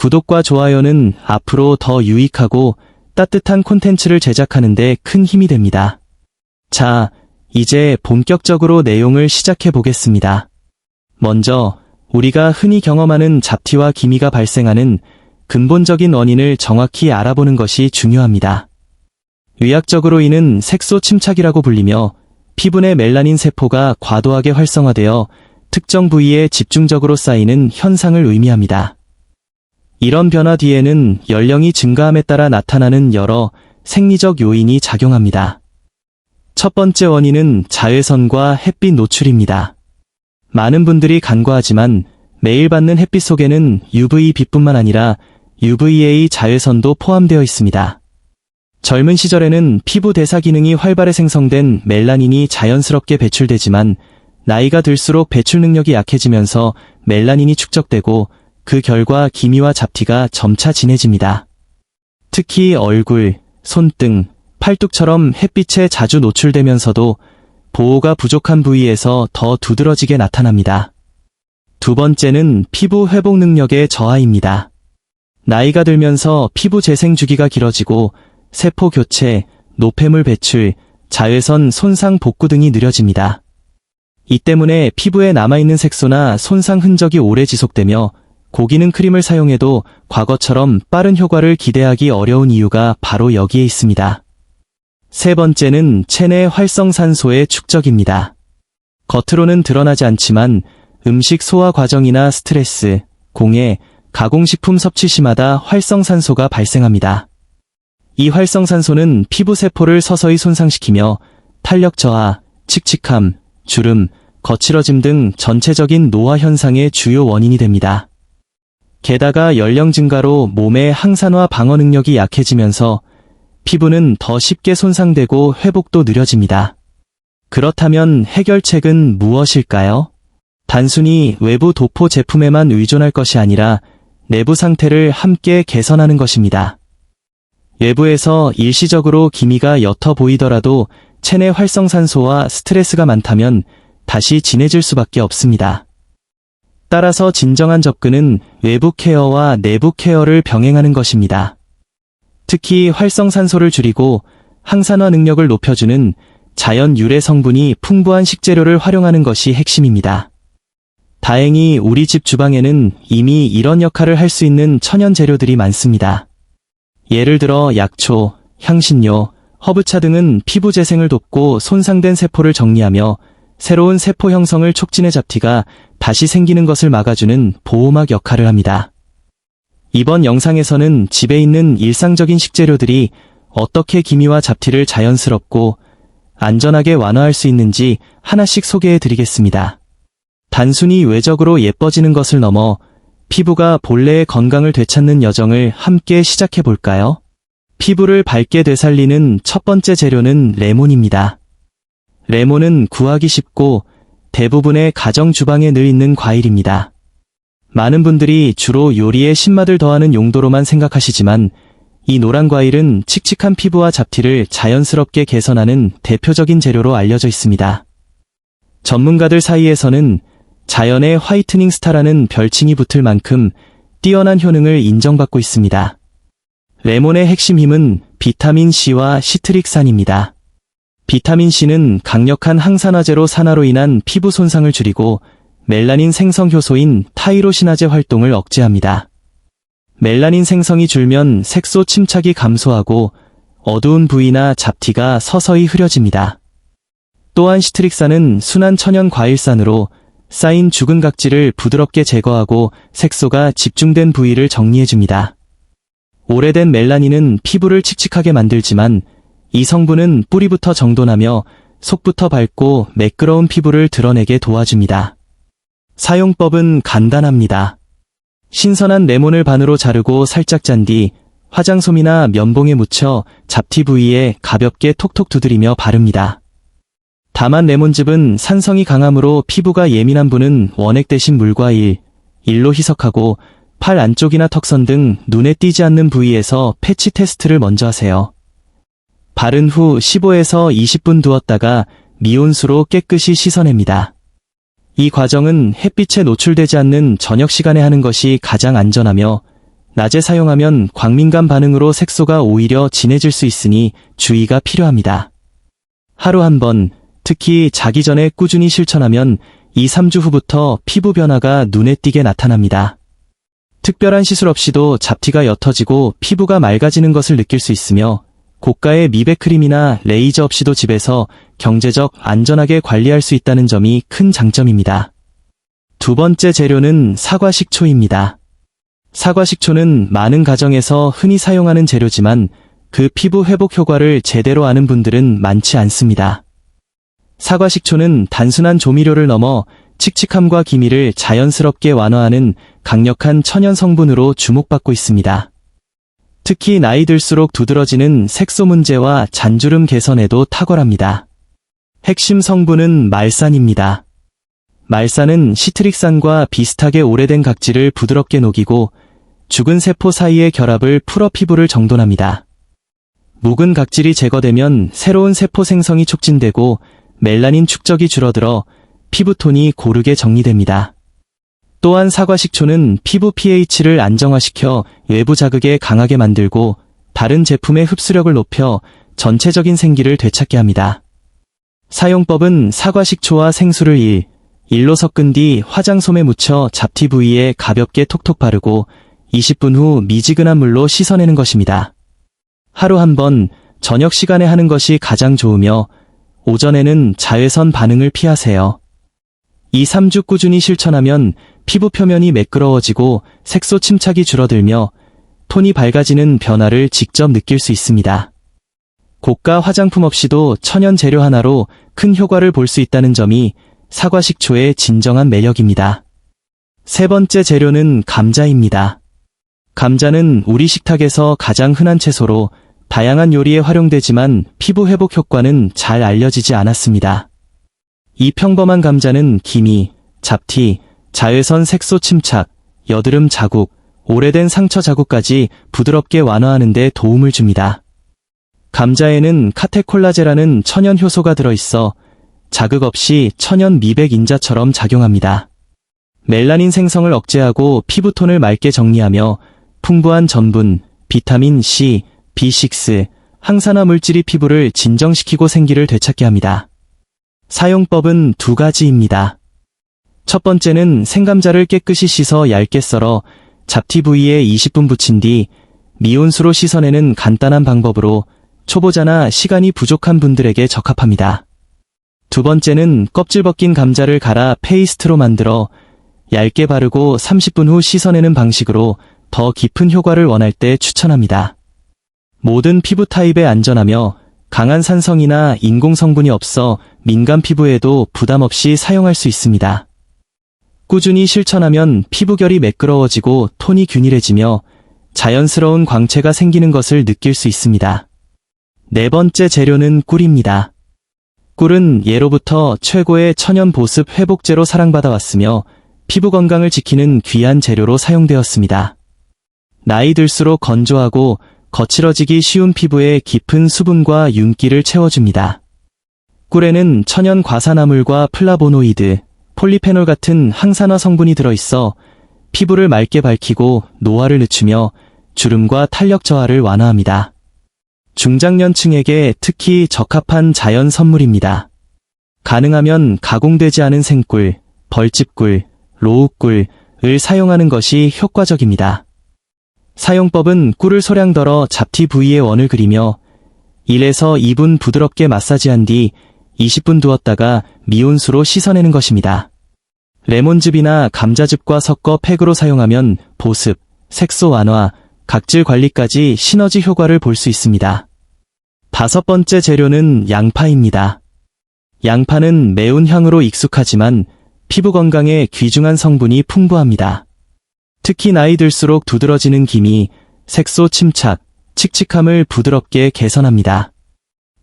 구독과 좋아요는 앞으로 더 유익하고 따뜻한 콘텐츠를 제작하는 데 큰 힘이 됩니다. 자, 이제 본격적으로 내용을 시작해 보겠습니다. 먼저 우리가 흔히 경험하는 잡티와 기미가 발생하는 근본적인 원인을 정확히 알아보는 것이 중요합니다. 의학적으로 이는 색소 침착이라고 불리며 피부 내 멜라닌 세포가 과도하게 활성화되어 특정 부위에 집중적으로 쌓이는 현상을 의미합니다. 이런 변화 뒤에는 연령이 증가함에 따라 나타나는 여러 생리적 요인이 작용합니다. 첫 번째 원인은 자외선과 햇빛 노출입니다. 많은 분들이 간과하지만 매일 받는 햇빛 속에는 UVB뿐만 아니라 UVA 자외선도 포함되어 있습니다. 젊은 시절에는 피부 대사 기능이 활발해 생성된 멜라닌이 자연스럽게 배출되지만 나이가 들수록 배출 능력이 약해지면서 멜라닌이 축적되고 그 결과 기미와 잡티가 점차 진해집니다. 특히 얼굴, 손등, 팔뚝처럼 햇빛에 자주 노출되면서도 보호가 부족한 부위에서 더 두드러지게 나타납니다. 두 번째는 피부 회복 능력의 저하입니다. 나이가 들면서 피부 재생 주기가 길어지고 세포 교체, 노폐물 배출, 자외선 손상 복구 등이 느려집니다. 이 때문에 피부에 남아있는 색소나 손상 흔적이 오래 지속되며 고기능 크림을 사용해도 과거처럼 빠른 효과를 기대하기 어려운 이유가 바로 여기에 있습니다. 세 번째는 체내 활성산소의 축적입니다. 겉으로는 드러나지 않지만 음식 소화 과정이나 스트레스, 공해, 가공식품 섭취 시마다 활성산소가 발생합니다. 이 활성산소는 피부 세포를 서서히 손상시키며 탄력 저하, 칙칙함, 주름, 거칠어짐 등 전체적인 노화 현상의 주요 원인이 됩니다. 게다가 연령 증가로 몸의 항산화 방어 능력이 약해지면서 피부는 더 쉽게 손상되고 회복도 느려집니다. 그렇다면 해결책은 무엇일까요? 단순히 외부 도포 제품에만 의존할 것이 아니라 내부 상태를 함께 개선하는 것입니다. 외부에서 일시적으로 기미가 옅어 보이더라도 체내 활성산소와 스트레스가 많다면 다시 진해질 수밖에 없습니다. 따라서 진정한 접근은 외부 케어와 내부 케어를 병행하는 것입니다. 특히 활성산소를 줄이고 항산화 능력을 높여주는 자연 유래 성분이 풍부한 식재료를 활용하는 것이 핵심입니다. 다행히 우리 집 주방에는 이미 이런 역할을 할 수 있는 천연 재료들이 많습니다. 예를 들어 약초, 향신료, 허브차 등은 피부 재생을 돕고 손상된 세포를 정리하며 새로운 세포 형성을 촉진해 잡티가 다시 생기는 것을 막아주는 보호막 역할을 합니다. 이번 영상에서는 집에 있는 일상적인 식재료들이 어떻게 기미와 잡티를 자연스럽고 안전하게 완화할 수 있는지 하나씩 소개해 드리겠습니다. 단순히 외적으로 예뻐지는 것을 넘어 피부가 본래의 건강을 되찾는 여정을 함께 시작해 볼까요? 피부를 밝게 되살리는 첫 번째 재료는 레몬입니다. 레몬은 구하기 쉽고 대부분의 가정 주방에 늘 있는 과일입니다. 많은 분들이 주로 요리에 신맛을 더하는 용도로만 생각하시지만 이 노란 과일은 칙칙한 피부와 잡티를 자연스럽게 개선하는 대표적인 재료로 알려져 있습니다. 전문가들 사이에서는 자연의 화이트닝 스타라는 별칭이 붙을 만큼 뛰어난 효능을 인정받고 있습니다. 레몬의 핵심 힘은 비타민C와 시트릭산입니다. 비타민C는 강력한 항산화제로 산화로 인한 피부 손상을 줄이고 멜라닌 생성 효소인 타이로시나제 활동을 억제합니다. 멜라닌 생성이 줄면 색소 침착이 감소하고 어두운 부위나 잡티가 서서히 흐려집니다. 또한 시트릭산은 순한 천연 과일산으로 쌓인 죽은 각질을 부드럽게 제거하고 색소가 집중된 부위를 정리해줍니다. 오래된 멜라닌은 피부를 칙칙하게 만들지만 이 성분은 뿌리부터 정돈하며 속부터 밝고 매끄러운 피부를 드러내게 도와줍니다. 사용법은 간단합니다. 신선한 레몬을 반으로 자르고 살짝 짠 뒤 화장솜이나 면봉에 묻혀 잡티 부위에 가볍게 톡톡 두드리며 바릅니다. 다만 레몬즙은 산성이 강하므로 피부가 예민한 분은 원액 대신 물과 일로 희석하고 팔 안쪽이나 턱선 등 눈에 띄지 않는 부위에서 패치 테스트를 먼저 하세요. 바른 후 15에서 20분 두었다가 미온수로 깨끗이 씻어냅니다. 이 과정은 햇빛에 노출되지 않는 저녁 시간에 하는 것이 가장 안전하며 낮에 사용하면 광민감 반응으로 색소가 오히려 진해질 수 있으니 주의가 필요합니다. 하루 한 번, 특히 자기 전에 꾸준히 실천하면 2-3주 후부터 피부 변화가 눈에 띄게 나타납니다. 특별한 시술 없이도 잡티가 옅어지고 피부가 맑아지는 것을 느낄 수 있으며 고가의 미백 크림이나 레이저 없이도 집에서 경제적 안전하게 관리할 수 있다는 점이 큰 장점입니다. 두 번째 재료는 사과 식초입니다. 사과 식초는 많은 가정에서 흔히 사용하는 재료지만 그 피부 회복 효과를 제대로 아는 분들은 많지 않습니다. 사과 식초는 단순한 조미료를 넘어 칙칙함과 기미를 자연스럽게 완화하는 강력한 천연 성분으로 주목받고 있습니다. 특히 나이 들수록 두드러지는 색소 문제와 잔주름 개선에도 탁월합니다. 핵심 성분은 말산입니다. 말산은 시트릭산과 비슷하게 오래된 각질을 부드럽게 녹이고 죽은 세포 사이의 결합을 풀어 피부를 정돈합니다. 묵은 각질이 제거되면 새로운 세포 생성이 촉진되고 멜라닌 축적이 줄어들어 피부톤이 고르게 정리됩니다. 또한 사과 식초는 피부 pH를 안정화시켜 외부 자극에 강하게 만들고 다른 제품의 흡수력을 높여 전체적인 생기를 되찾게 합니다. 사용법은 사과 식초와 생수를 1로 섞은 뒤 화장솜에 묻혀 잡티 부위에 가볍게 톡톡 바르고 20분 후 미지근한 물로 씻어내는 것입니다. 하루 한 번, 저녁 시간에 하는 것이 가장 좋으며 오전에는 자외선 반응을 피하세요. 2-3주 꾸준히 실천하면 피부 표면이 매끄러워지고 색소 침착이 줄어들며 톤이 밝아지는 변화를 직접 느낄 수 있습니다. 고가 화장품 없이도 천연 재료 하나로 큰 효과를 볼 수 있다는 점이 사과 식초의 진정한 매력입니다. 세 번째 재료는 감자입니다. 감자는 우리 식탁에서 가장 흔한 채소로 다양한 요리에 활용되지만 피부 회복 효과는 잘 알려지지 않았습니다. 이 평범한 감자는 기미, 잡티, 자외선 색소 침착, 여드름 자국, 오래된 상처 자국까지 부드럽게 완화하는 데 도움을 줍니다. 감자에는 카테콜라제라는 천연 효소가 들어있어 자극 없이 천연 미백 인자처럼 작용합니다. 멜라닌 생성을 억제하고 피부톤을 맑게 정리하며 풍부한 전분, 비타민 C, B6, 항산화 물질이 피부를 진정시키고 생기를 되찾게 합니다. 사용법은 두 가지입니다. 첫 번째는 생감자를 깨끗이 씻어 얇게 썰어 잡티 부위에 20분 붙인 뒤 미온수로 씻어내는 간단한 방법으로 초보자나 시간이 부족한 분들에게 적합합니다. 두 번째는 껍질 벗긴 감자를 갈아 페이스트로 만들어 얇게 바르고 30분 후 씻어내는 방식으로 더 깊은 효과를 원할 때 추천합니다. 모든 피부 타입에 안전하며 강한 산성이나 인공 성분이 없어 민감 피부에도 부담 없이 사용할 수 있습니다. 꾸준히 실천하면 피부결이 매끄러워지고 톤이 균일해지며 자연스러운 광채가 생기는 것을 느낄 수 있습니다. 네 번째 재료는 꿀입니다. 꿀은 예로부터 최고의 천연 보습 회복제로 사랑받아 왔으며 피부 건강을 지키는 귀한 재료로 사용되었습니다. 나이 들수록 건조하고 거칠어지기 쉬운 피부에 깊은 수분과 윤기를 채워줍니다. 꿀에는 천연 과산화물과 플라보노이드, 폴리페놀 같은 항산화 성분이 들어있어 피부를 맑게 밝히고 노화를 늦추며 주름과 탄력 저하를 완화합니다. 중장년층에게 특히 적합한 자연 선물입니다. 가능하면 가공되지 않은 생꿀, 벌집꿀, 로우꿀을 사용하는 것이 효과적입니다. 사용법은 꿀을 소량 덜어 잡티 부위에 원을 그리며 1에서 2분 부드럽게 마사지한 뒤 20분 두었다가 미온수로 씻어내는 것입니다. 레몬즙이나 감자즙과 섞어 팩으로 사용하면 보습, 색소 완화, 각질 관리까지 시너지 효과를 볼 수 있습니다. 다섯 번째 재료는 양파입니다. 양파는 매운 향으로 익숙하지만 피부 건강에 귀중한 성분이 풍부합니다. 특히 나이 들수록 두드러지는 기미, 색소 침착, 칙칙함을 부드럽게 개선합니다.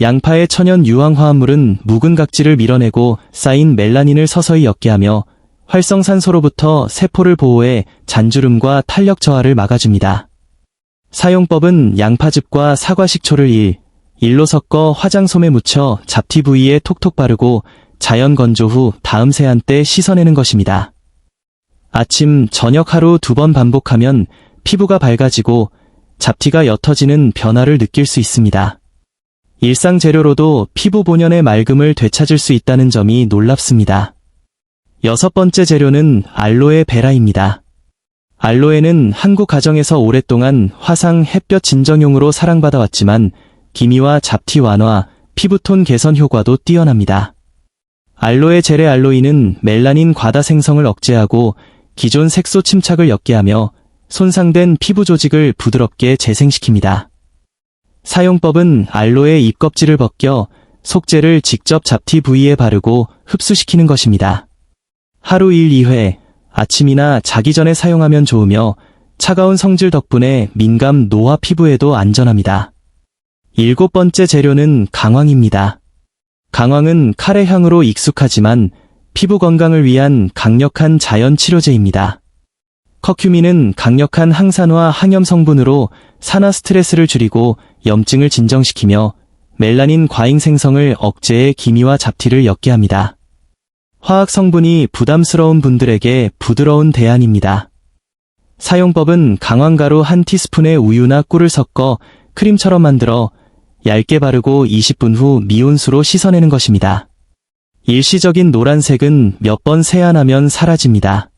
양파의 천연 유황 화합물은 묵은 각질을 밀어내고 쌓인 멜라닌을 서서히 옅게 하며 활성산소로부터 세포를 보호해 잔주름과 탄력 저하를 막아줍니다. 사용법은 양파즙과 사과 식초를 1로 섞어 화장솜에 묻혀 잡티 부위에 톡톡 바르고 자연 건조 후 다음 세안 때 씻어내는 것입니다. 아침, 저녁 하루 2번 반복하면 피부가 밝아지고 잡티가 옅어지는 변화를 느낄 수 있습니다. 일상 재료로도 피부 본연의 맑음을 되찾을 수 있다는 점이 놀랍습니다. 6번째 재료는 알로에 베라입니다. 알로에는 한국 가정에서 오랫동안 화상 햇볕 진정용으로 사랑받아 왔지만 기미와 잡티 완화, 피부톤 개선 효과도 뛰어납니다. 알로에 젤의 알로이는 멜라닌 과다 생성을 억제하고 기존 색소 침착을 옅게하며 손상된 피부 조직을 부드럽게 재생시킵니다. 사용법은 알로에 잎껍질을 벗겨 속재를 직접 잡티 부위에 바르고 흡수시키는 것입니다. 하루 1-2회, 아침이나 자기 전에 사용하면 좋으며 차가운 성질 덕분에 민감 노화 피부에도 안전합니다. 7번째 재료는 강황입니다. 강황은 카레 향으로 익숙하지만 피부 건강을 위한 강력한 자연 치료제입니다. 커큐민은 강력한 항산화 항염 성분으로 산화 스트레스를 줄이고 염증을 진정시키며 멜라닌 과잉 생성을 억제해 기미와 잡티를 옅게 합니다. 화학 성분이 부담스러운 분들에게 부드러운 대안입니다. 사용법은 강황가루 1티스푼에 우유나 꿀을 섞어 크림처럼 만들어 얇게 바르고 20분 후 미온수로 씻어내는 것입니다. 일시적인 노란색은 몇 번 세안하면 사라집니다.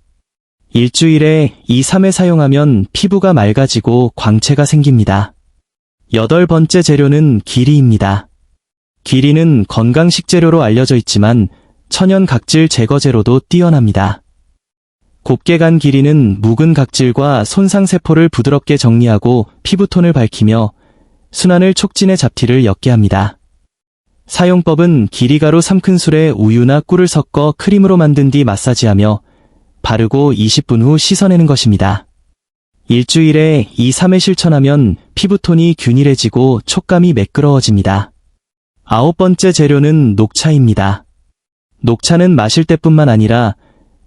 일주일에 2-3회 사용하면 피부가 맑아지고 광채가 생깁니다. 8번째 재료는 기리입니다. 기리는 건강 식재료로 알려져 있지만 천연 각질 제거제로도 뛰어납니다. 곱게 간 기리는 묵은 각질과 손상세포를 부드럽게 정리하고 피부톤을 밝히며 순환을 촉진해 잡티를 옅게 합니다. 사용법은 기리가루 3큰술에 우유나 꿀을 섞어 크림으로 만든 뒤 마사지하며 바르고 20분 후 씻어내는 것입니다. 일주일에 2-3회 실천하면 피부톤이 균일해지고 촉감이 매끄러워집니다. 9번째 재료는 녹차입니다. 녹차는 마실 때뿐만 아니라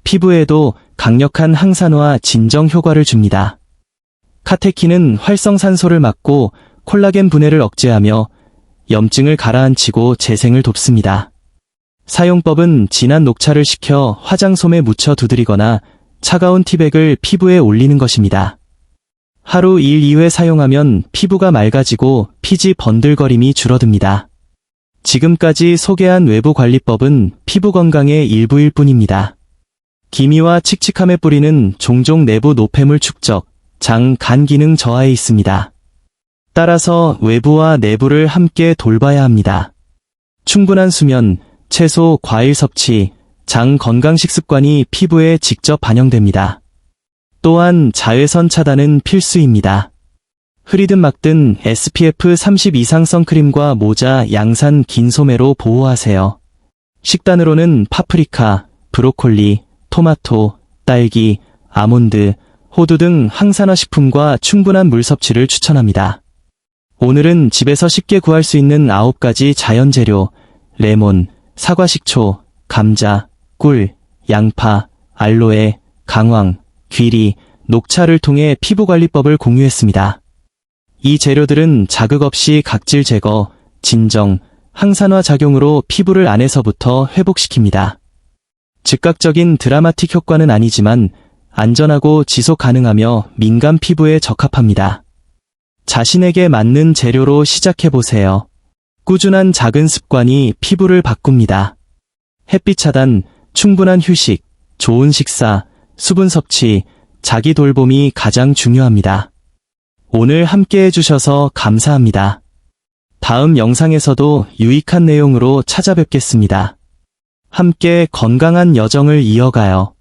피부에도 강력한 항산화 진정 효과를 줍니다. 카테킨은 활성산소를 막고 콜라겐 분해를 억제하며 염증을 가라앉히고 재생을 돕습니다. 사용법은 진한 녹차를 식혀 화장솜에 묻혀 두드리거나 차가운 티백을 피부에 올리는 것입니다. 하루 1-2회 사용하면 피부가 맑아지고 피지 번들거림이 줄어듭니다. 지금까지 소개한 외부 관리법은 피부 건강의 일부일 뿐입니다. 기미와 칙칙함의 뿌리는 종종 내부 노폐물 축적, 장, 간 기능 저하에 있습니다. 따라서 외부와 내부를 함께 돌봐야 합니다. 충분한 수면, 채소, 과일 섭취, 장 건강식 습관이 피부에 직접 반영됩니다. 또한 자외선 차단은 필수입니다. 흐리든 막든 SPF 30 이상 선크림과 모자, 양산, 긴 소매로 보호하세요. 식단으로는 파프리카, 브로콜리, 토마토, 딸기, 아몬드, 호두 등 항산화 식품과 충분한 물 섭취를 추천합니다. 오늘은 집에서 쉽게 구할 수 있는 9가지 자연 재료, 레몬, 사과 식초, 감자, 꿀, 양파, 알로에, 강황, 귀리, 녹차를 통해 피부관리법을 공유했습니다. 이 재료들은 자극 없이 각질 제거, 진정, 항산화 작용으로 피부를 안에서부터 회복시킵니다. 즉각적인 드라마틱 효과는 아니지만 안전하고 지속 가능하며 민감 피부에 적합합니다. 자신에게 맞는 재료로 시작해보세요. 꾸준한 작은 습관이 피부를 바꿉니다. 햇빛 차단, 충분한 휴식, 좋은 식사, 수분 섭취, 자기 돌봄이 가장 중요합니다. 오늘 함께 해주셔서 감사합니다. 다음 영상에서도 유익한 내용으로 찾아뵙겠습니다. 함께 건강한 여정을 이어가요.